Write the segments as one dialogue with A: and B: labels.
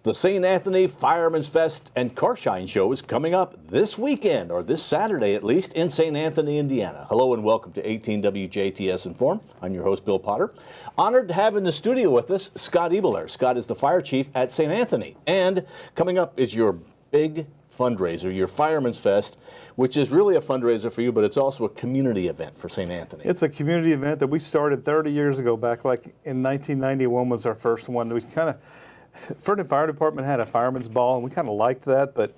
A: The St. Anthony Firemans Fest and Car Shine Show is coming up this weekend, or this Saturday at least, in St. Anthony, Indiana. Hello and welcome to 18 WJTS in.form. I'm your host, Bill Potter. Honored to have in the studio with us Scott Uebelhor. Scott is the fire chief at St. Anthony. And coming up is your big fundraiser, your Firemans Fest, which is really a fundraiser for you, but it's also a community event for St. Anthony.
B: It's a community event that we started 30 years ago, back like in 1991 was our first one. We Ferdinand Fire Department had a fireman's ball, and we kind of liked that, but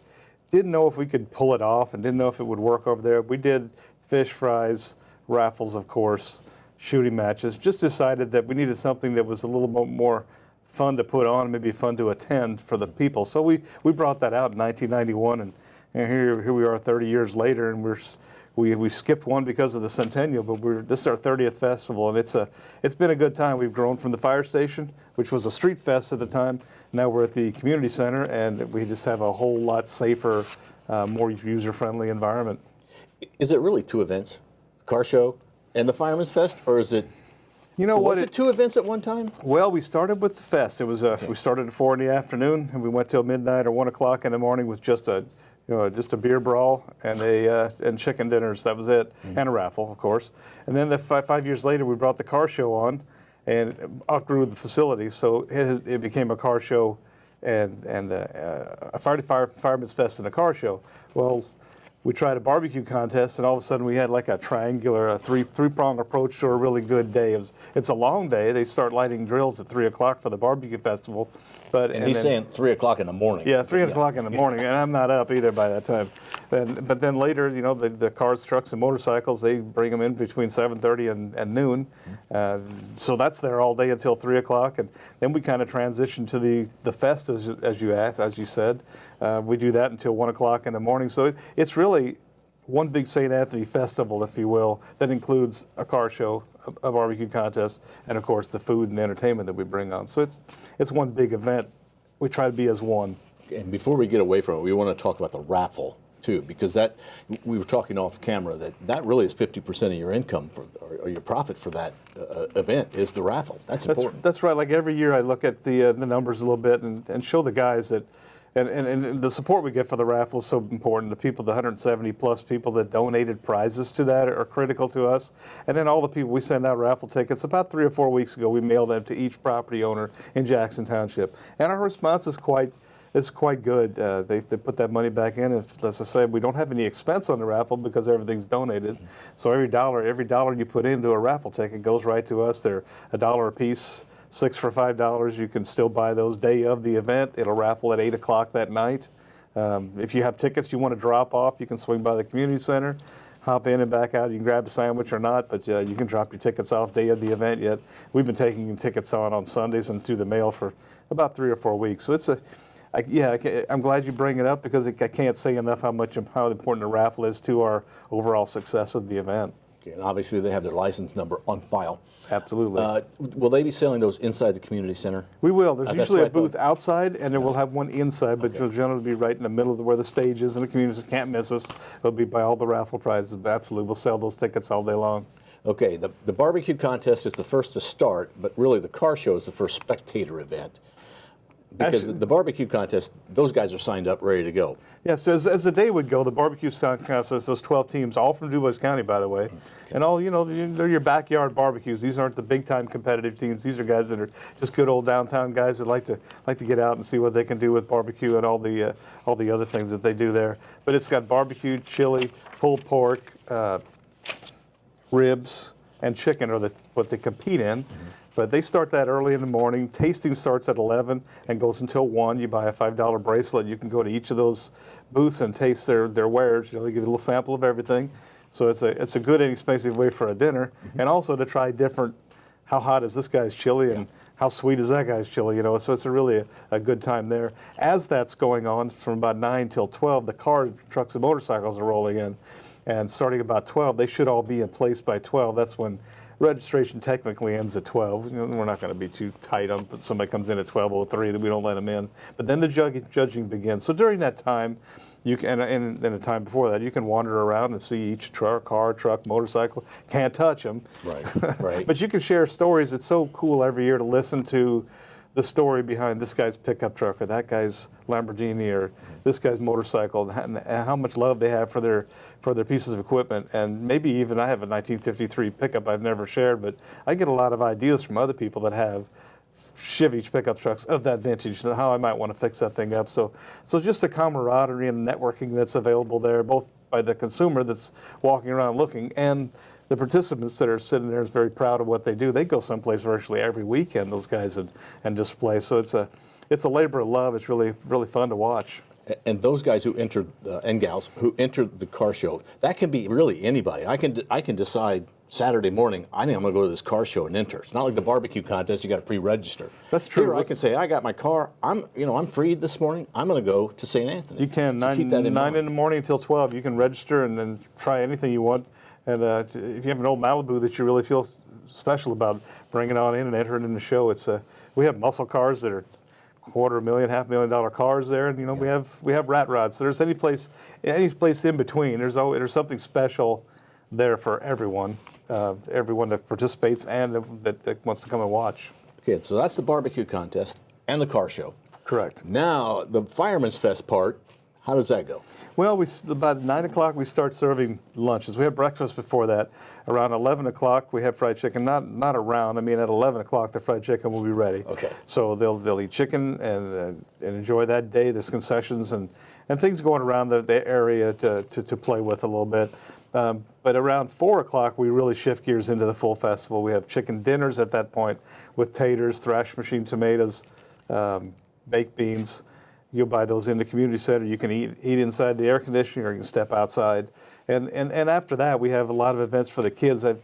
B: didn't know if we could pull it off and didn't know if it would work over there. We did fish fries, raffles, of course, shooting matches. Just decided that we needed something that was a little bit more fun to put on, maybe fun to attend for the people. So we brought that out in 1991, and here we are 30 years later, and we skipped one because of the centennial, but this is our 30th festival, and it's been a good time. We've grown from the fire station, which was a street fest at the time. Now we're at the community center, and we just have a whole lot safer, more user-friendly environment.
A: Is it really two events, car show and the Fireman's Fest, or is it?
B: You know what?
A: Was it two events at one time?
B: Well, we started with the fest. It was we started at 4 in the afternoon, and we went till midnight or 1 o'clock in the morning with just a beer brawl and chicken dinners. That was it, and a raffle, of course. And then 5 years later, we brought the car show on, and it outgrew the facility, so it became a car show and a Fireman's Fest and a car show. Well, we tried a barbecue contest, and all of a sudden we had like a triangular, three-prong approach to a really good day. It's a long day. They start lighting grills at 3 o'clock for the barbecue festival.
A: And he's saying 3 o'clock in the morning.
B: Yeah, 3 o'clock in the morning, and I'm not up either by that time. But then later, the cars, trucks, and motorcycles, they bring them in between 7:30 and noon. So that's there all day until 3 o'clock, and then we kind of transition to the fest, as you said. We do that until 1 o'clock in the morning. So it's really one big St. Anthony festival, if you will, that includes a car show, a barbecue contest, and of course the food and entertainment that we bring on. So it's one big event. We try to be as one.
A: And before we get away from it, we want to talk about the raffle too, because we were talking off camera that really is 50% of your income or your profit for that event is the raffle. That's important.
B: That's right. Like every year, I look at the numbers a little bit and show the guys that. And the support we get for the raffle is so important. The 170 plus people that donated prizes to that are critical to us. And then all the people, we send out raffle tickets. About 3 or 4 weeks ago, we mailed them to each property owner in Jackson Township. And our response is quite good. They put that money back in. And as I said, we don't have any expense on the raffle because everything's donated. So every dollar you put into a raffle ticket goes right to us. They're $1 a piece. 6 for $5. You can still buy those day of the event. It'll raffle at 8 o'clock that night. If you have tickets you want to drop off, you can swing by the community center, hop in and back out. You can grab a sandwich or not, but you can drop your tickets off day of the event yet. We've been taking tickets on Sundays and through the mail for about 3 or 4 weeks. So I'm glad you bring it up because I can't say enough how important the raffle is to our overall success of the event.
A: And obviously they have their license number on file.
B: Absolutely.
A: Will they be selling those inside the community center?
B: We will. There's usually a booth outside, and then we'll have one inside, but it'll generally be right in the middle of where the stage is, and the community can't miss us. They'll be by all the raffle prizes. Absolutely. We'll sell those tickets all day long.
A: Okay. The barbecue contest is the first to start, but really the car show is the first spectator event. Because the barbecue contest, those guys are signed up, ready to go.
B: Yes, as the day would go, the barbecue contest, those 12 teams, all from DuBois County, by the way, and all, they're your backyard barbecues. These aren't the big-time competitive teams. These are guys that are just good old downtown guys that like to get out and see what they can do with barbecue and all the other things that they do there. But it's got barbecue, chili, pulled pork, ribs, and chicken are what they compete in. But they start that early in the morning. Tasting starts at 11 and goes until 1. You buy a $5 bracelet. You can go to each of those booths and taste their wares. They give you a little sample of everything. So it's a good, inexpensive way for a dinner, and also to try different. How hot is this guy's chili, and how sweet is that guy's chili? So it's really a good time there. As that's going on, from about 9 till 12, the cars, trucks, and motorcycles are rolling in, and starting about 12, they should all be in place by 12. That's when registration technically ends at 12. We're not going to be too tight on, but somebody comes in at 12:03, then we don't let them in. But then the judging begins. So during that time, you can, and the time before that, you can wander around and see each car, truck, motorcycle. Can't touch them.
A: Right.
B: But you can share stories. It's so cool every year to listen to the story behind this guy's pickup truck or that guy's Lamborghini or this guy's motorcycle, and how much love they have for their pieces of equipment. And maybe even I have a 1953 pickup I've never shared, but I get a lot of ideas from other people that have Chevy pickup trucks of that vintage, and how I might want to fix that thing up. So just the camaraderie and networking that's available there, both by the consumer that's walking around looking and the participants that are sitting there is very proud of what they do. They go someplace virtually every weekend, those guys, and display. So it's a labor of love. It's really fun to watch.
A: And those guys who entered and gals who entered the car show, that can be really anybody. I can decide Saturday morning, I think I'm going to go to this car show and enter. It's not like the barbecue contest; you got to pre-register.
B: That's true.
A: Here I can say, I got my car. I'm freed this morning. I'm going to go to St. Anthony.
B: You can
A: so keep that in
B: 9
A: mind.
B: in the morning until 12. You can register and then try anything you want. And if you have an old Malibu that you really feel special about, bring it on in and enter it in the show. We have muscle cars that are $250,000, $500,000 cars there, and we have rat rods. So there's any place in between. There's something special there for everyone that participates and that wants to come and watch.
A: Okay, so that's the barbecue contest and the car show.
B: Correct.
A: Now the Firemans Fest part. How does that go?
B: Well, about 9 o'clock we start serving lunches. We have breakfast before that. Around 11 o'clock we have fried chicken. Not around. I mean, at 11 o'clock the fried chicken will be ready.
A: Okay.
B: So they'll eat chicken and enjoy that day. There's concessions and things going around the area to play with a little bit. But around 4 o'clock we really shift gears into the full festival. We have chicken dinners at that point with taters, thrash machine tomatoes, baked beans. You'll buy those in the community center. You can eat inside the air conditioning, or you can step outside. And after that, we have a lot of events for the kids. We're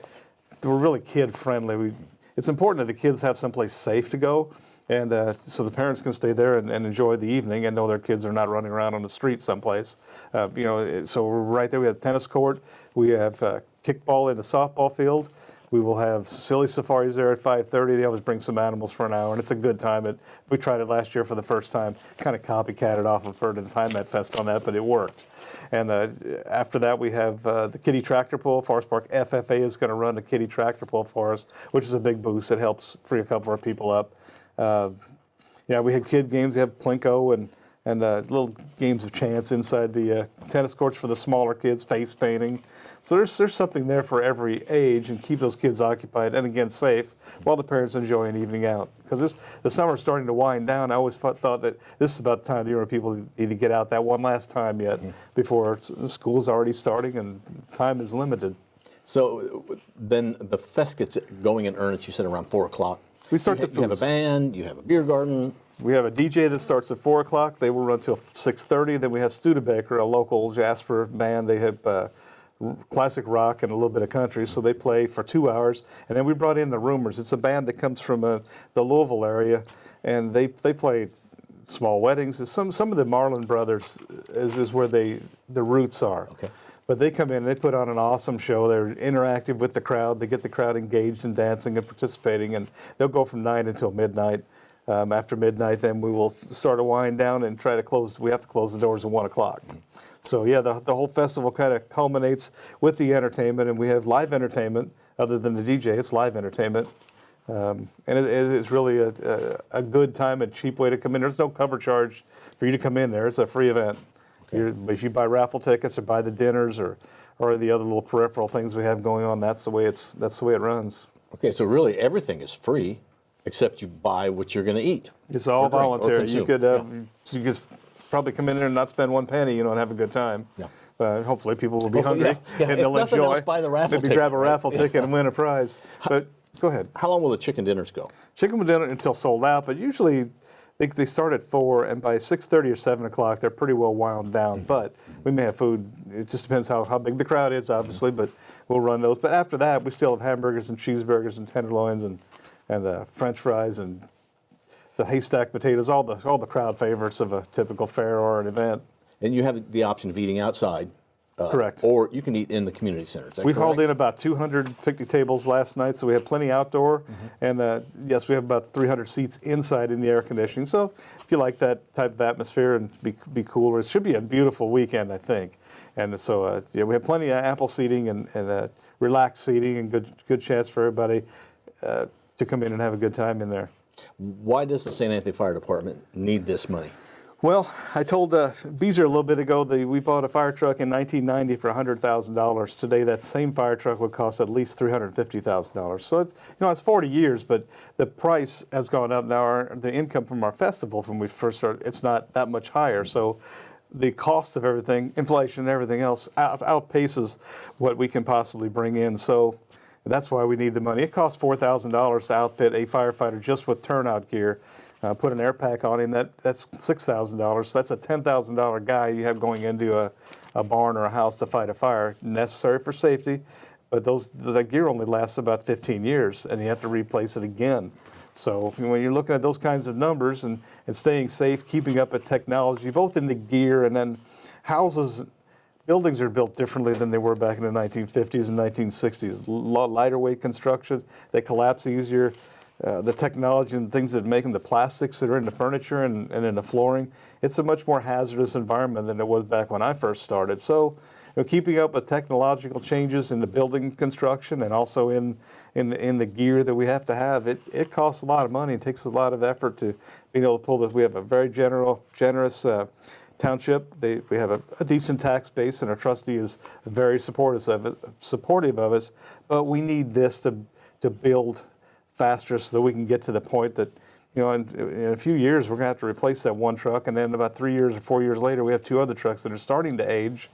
B: really kid friendly. It's important that the kids have someplace safe to go, and so the parents can stay there and enjoy the evening and know their kids are not running around on the street someplace. So we're right there. We have tennis court. We have kickball in the softball field. We will have silly safaris there at 5:30. They always bring some animals for an hour, and it's a good time. We tried it last year for the first time, kind of copycatted off of Ferdinand's Heimat Fest on that, but it worked. And after that, we have the kiddie tractor pull. Forest Park FFA is going to run the kiddie tractor pull for us, which is a big boost. It helps free a couple of our people up. We had kid games. We have Plinko and little games of chance inside the tennis courts for the smaller kids, face painting. So there's something there for every age, and keep those kids occupied and again safe while the parents enjoy an evening out. Because the summer's starting to wind down. I always thought that this is about the time of the year when people need to get out that one last time yet before school's already starting and time is limited.
A: So then the fest gets going in earnest. You said around 4 o'clock.
B: We start the
A: You have a band. You have a beer garden.
B: We have a DJ that starts at 4 o'clock. They will run till 6:30. Then we have Studebaker, a local Jasper band. They have classic rock and a little bit of country, so they play for 2 hours. And then we brought in the Rumors. It's a band that comes from the Louisville area, and they play small weddings. Some of the Marlin Brothers is where the roots are.
A: Okay.
B: But they come in and they put on an awesome show. They're interactive with the crowd. They get the crowd engaged and dancing and participating, and they'll go from 9 until midnight. After midnight, then we will start a wind down and try to close. We have to close the doors at 1 o'clock. So yeah, the whole festival kind of culminates with the entertainment, and we have live entertainment. Other than the DJ, it's live entertainment, and it's really a good time and cheap way to come in. There's no cover charge for you to come in there. It's a free event. Okay. If you buy raffle tickets or buy the dinners or the other little peripheral things we have going on, that's the way it runs.
A: Okay, so really everything is free, except you buy what you're going to eat.
B: It's all voluntary. You could
A: Yeah.
B: you could probably come in there and not spend one penny, and have a good time.
A: Yeah.
B: Hopefully people will be hungry
A: yeah.
B: and they'll
A: If nothing
B: enjoy.
A: else, buy the raffle
B: Maybe
A: ticket,
B: grab a
A: right?
B: raffle ticket and win a prize. But go ahead.
A: How long will the chicken dinners go?
B: Chicken dinner until sold out, but usually they start at 4, and by 6:30 or 7 o'clock they're pretty well wound down. But we may have food. It just depends how big the crowd is, obviously. But we'll run those. But after that, we still have hamburgers and cheeseburgers and tenderloins and French fries and the haystack potatoes, all the crowd favorites of a typical fair or an event.
A: And you have the option of eating outside.
B: Correct.
A: Or you can eat in the community center. Is that
B: We
A: correct?
B: hauled in about 200 picnic tables last night, so we have plenty outdoor. And yes, we have about 300 seats inside in the air conditioning. So if you like that type of atmosphere and be cooler, it should be a beautiful weekend, I think. And so we have plenty of ample seating and relaxed seating and good chance for everybody to come in and have a good time in there.
A: Why does the St. Anthony Fire Department need this money?
B: Well, I told Beezer a little bit ago that we bought a fire truck in 1990 for $100,000. Today, that same fire truck would cost at least $350,000. So it's 40 years, but the price has gone up. Now, the income from our festival, from when we first started, it's not that much higher. So the cost of everything, inflation and everything else, outpaces what we can possibly bring in. So that's why we need the money. It costs $4,000 to outfit a firefighter just with turnout gear. Put an air pack on him, that's $6,000. So that's a $10,000 guy you have going into a barn or a house to fight a fire, necessary for safety. But that gear only lasts about 15 years, and you have to replace it again. So when you're looking at those kinds of numbers and staying safe, keeping up with technology, both in the gear and then buildings are built differently than they were back in the 1950s and 1960s. A lot lighter weight construction, they collapse easier. The technology and things that make them, the plastics that are in the furniture and in the flooring, it's a much more hazardous environment than it was back when I first started. So keeping up with technological changes in the building construction and also in the gear that we have to have, it costs a lot of money. It takes a lot of effort to be able to pull this. We have a very generous township. We have a decent tax base, and our trustee is very supportive of us. But we need this to build faster so that we can get to the point that, in a few years we're going to have to replace that one truck, and then about 3 years or 4 years later we have two other trucks that are starting to age.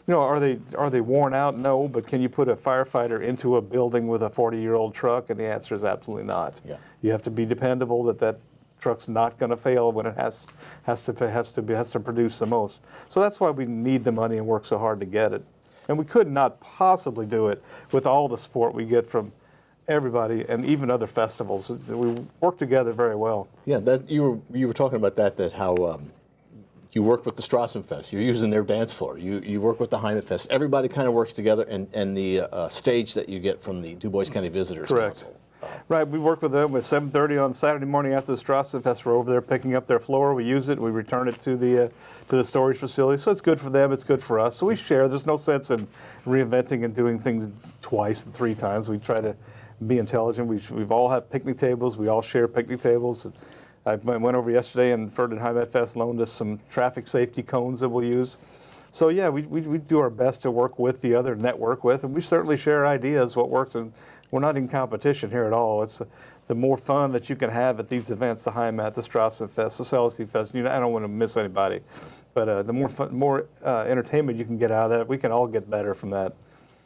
B: Are they worn out? No, but can you put a firefighter into a building with a 40-year-old truck? And the answer is absolutely not.
A: Yeah.
B: You have to be dependable that truck's not going to fail when it has to produce the most. So that's why we need the money and work so hard to get it. And we could not possibly do it with all the support we get from everybody and even other festivals. We work together very well.
A: Yeah, you were talking about that how you work with the Strassen Fest. You're using their dance floor. You work with the Heimat Fest. Everybody kind of works together, and the stage that you get from the Du Bois County Visitors Council.
B: Right, we work with them at 7:30 on Saturday morning after the Strassen Fest. We're over there picking up their floor. We use it. We return it to the storage facility. So it's good for them. It's good for us. So we share. There's no sense in reinventing and doing things twice and three times. We try to be intelligent. We've all had picnic tables. We all share picnic tables. I went over yesterday and Ferdinand Heimat Fest loaned us some traffic safety cones that we'll use. So yeah, we do our best to work with the other network with, and we certainly share ideas, what works, and we're not in competition here at all. It's the more fun that you can have at these events, the Heimat, the Strassen Fest, the Celestine Fest. I don't want to miss anybody, but the more entertainment you can get out of that, we can all get better from that.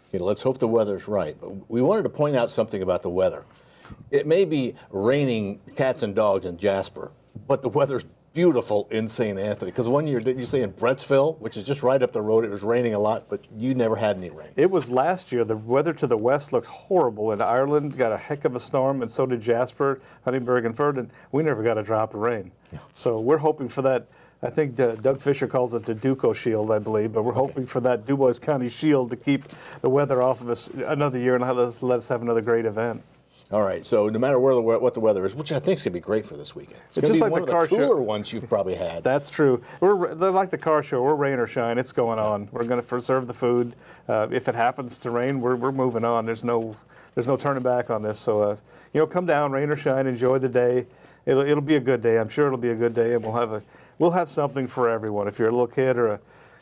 A: Okay, let's hope the weather's right. But we wanted to point out something about the weather. It may be raining cats and dogs in Jasper, but the weather's beautiful in St. Anthony. Because one year, didn't you say in Brettsville, which is just right up the road, it was raining a lot, but you never had any rain?
B: It was last year. The weather to the west looked horrible, and Ireland got a heck of a storm, and so did Jasper, Huntingburg, and Ferdinand. We never got a drop of rain. Yeah. So we're hoping for that. I think Doug Fisher calls it the Duco Shield, I believe, but we're hoping for that Du Bois County Shield to keep the weather off of us another year and let us have another great event.
A: All right, so no matter what the weather is, which I think is going to be great for this weekend. It's going to
B: just
A: be
B: like
A: one
B: the
A: of
B: car
A: the cooler
B: show.
A: ones you've probably had.
B: That's true. They're like the car show. We're rain or shine. It's going on. We're going to preserve the food. If it happens to rain, we're moving on. There's no turning back on this. So come down, rain or shine, enjoy the day. It'll be a good day. I'm sure it'll be a good day, and we'll have something for everyone. If you're a little kid or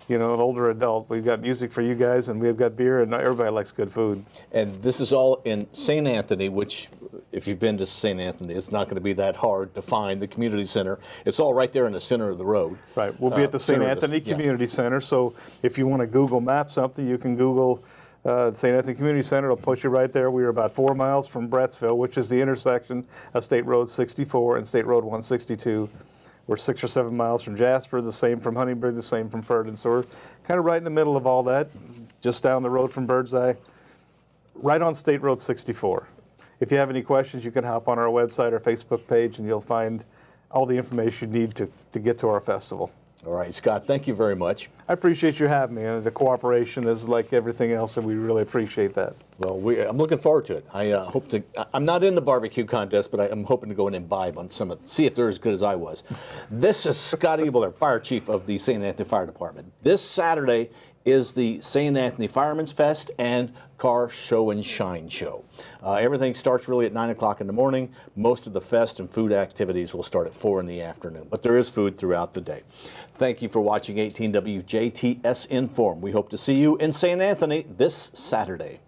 B: an older adult, we've got music for you guys, and we've got beer, and everybody likes good food.
A: And this is all in St. Anthony, which, if you've been to St. Anthony, it's not going to be that hard to find the community center. It's all right there in the center of the road.
B: Right. We'll be at the St. Anthony Community Center, so if you want to Google map something, you can Google St. Anthony Community Center. It'll put you right there. We are about 4 miles from Brettsville, which is the intersection of State Road 64 and State Road 162. We're 6 or 7 miles from Jasper, the same from Huntingburg, the same from Ferdinand. So we're kind of right in the middle of all that, just down the road from Birdseye, right on State Road 64. If you have any questions, you can hop on our website or Facebook page, and you'll find all the information you need to get to our festival.
A: All right, Scott, thank you very much.
B: I appreciate you having me. And the cooperation is like everything else, and we really appreciate that.
A: Well, I'm looking forward to it. I'm not in the barbecue contest, but I'm hoping to go and imbibe on some see if they're as good as I was. This is Scott Uebelhor, Fire Chief of the St. Anthony Fire Department. This Saturday is the St. Anthony Firemans Fest and Car Show and Shine Show. Everything starts really at 9 o'clock in the morning. Most of the fest and food activities will start at 4 in the afternoon, but there is food throughout the day. Thank you for watching 18 WJTS Inform. We hope to see you in St. Anthony this Saturday.